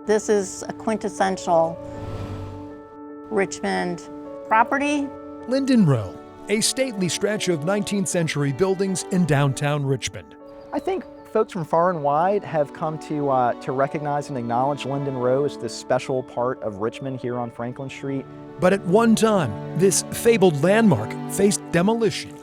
This is a quintessential Richmond property. Linden Row, a stately stretch of 19th century buildings in downtown Richmond. I think folks from far and wide have come to recognize and acknowledge Linden Row as this special part of Richmond here on Franklin Street. But at one time, this fabled landmark faced demolition.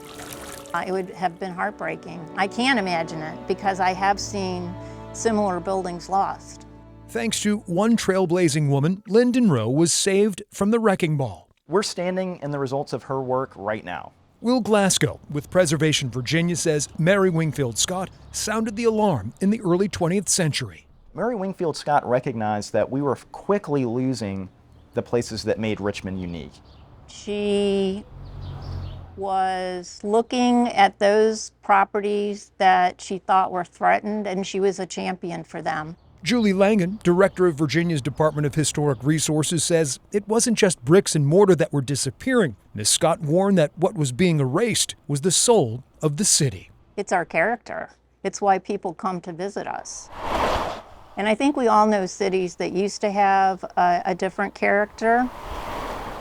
It would have been heartbreaking. I can't imagine it because I have seen similar buildings lost. Thanks to one trailblazing woman, Linden Row was saved from the wrecking ball. We're standing in the results of her work right now. Will Glasgow with Preservation Virginia says Mary Wingfield Scott sounded the alarm in the early 20th century. Mary Wingfield Scott recognized that we were quickly losing the places that made Richmond unique. She was looking at those properties that she thought were threatened, and she was a champion for them. Julie Langan, director of Virginia's Department of Historic Resources, says it wasn't just bricks and mortar that were disappearing. Ms. Scott warned that what was being erased was the soul of the city. It's our character. It's why people come to visit us. And I think we all know cities that used to have a different character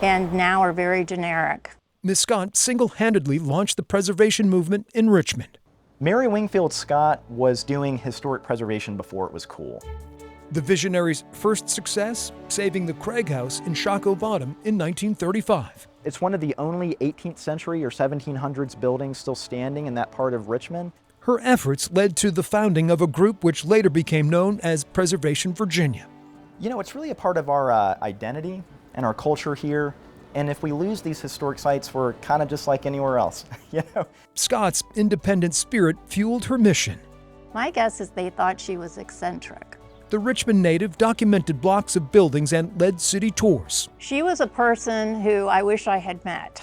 and now are very generic. Ms. Scott single-handedly launched the preservation movement in Richmond. Mary Wingfield Scott was doing historic preservation before it was cool. The visionary's first success, saving the Craig House in Shockoe Bottom in 1935. It's one of the only 18th century or 1700s buildings still standing in that part of Richmond. Her efforts led to the founding of a group which later became known as Preservation Virginia. You know, it's really a part of our identity and our culture here. And if we lose these historic sites, we're kind of just like anywhere else, you know? Scott's independent spirit fueled her mission. My guess is they thought she was eccentric. The Richmond native documented blocks of buildings and led city tours. She was a person who I wish I had met.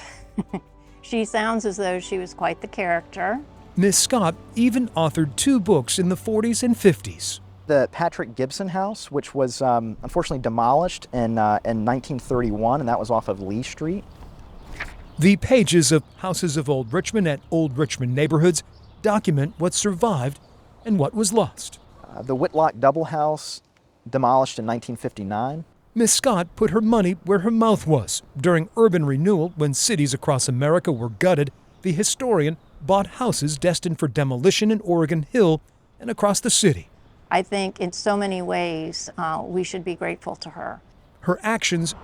She sounds as though she was quite the character. Miss Scott even authored 2 books in the 40s and 50s. The Patrick Gibson House, which was unfortunately demolished in 1931, and that was off of Lee Street. The pages of Houses of Old Richmond at Old Richmond neighborhoods document what survived and what was lost. The Whitlock Double House, demolished in 1959. Miss Scott put her money where her mouth was. During urban renewal, when cities across America were gutted, the historian bought houses destined for demolition in Oregon Hill and across the city. I think in so many ways we should be grateful to her. Her actions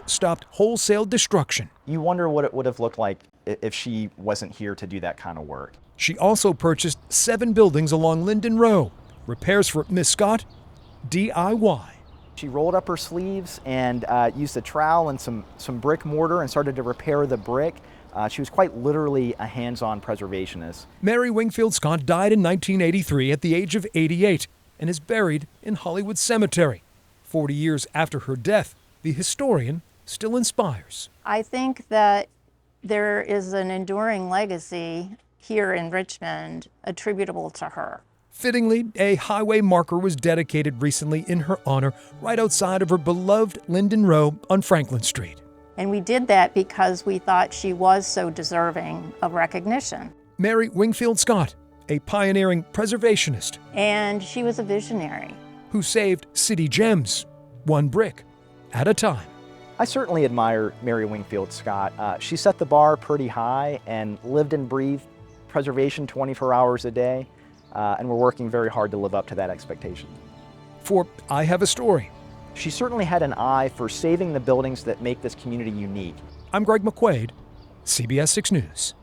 stopped wholesale destruction. You wonder what it would have looked like if she wasn't here to do that kind of work. She also purchased 7 buildings along Linden Row. Repairs for Miss Scott, DIY. She rolled up her sleeves and used a trowel and some brick mortar and started to repair the brick. She was quite literally a hands-on preservationist. Mary Wingfield Scott died in 1983 at the age of 88 and is buried in Hollywood Cemetery. 40 years after her death, the historian still inspires. I think that there is an enduring legacy here in Richmond attributable to her. Fittingly, a highway marker was dedicated recently in her honor right outside of her beloved Linden Row on Franklin Street. And we did that because we thought she was so deserving of recognition. Mary Wingfield Scott, a pioneering preservationist. And she was a visionary. Who saved city gems, one brick at a time. I certainly admire Mary Wingfield Scott. She set the bar pretty high and lived and breathed preservation 24 hours a day. And we're working very hard to live up to that expectation. For I Have a Story. She certainly had an eye for saving the buildings that make this community unique. I'm Greg McQuade, CBS 6 News.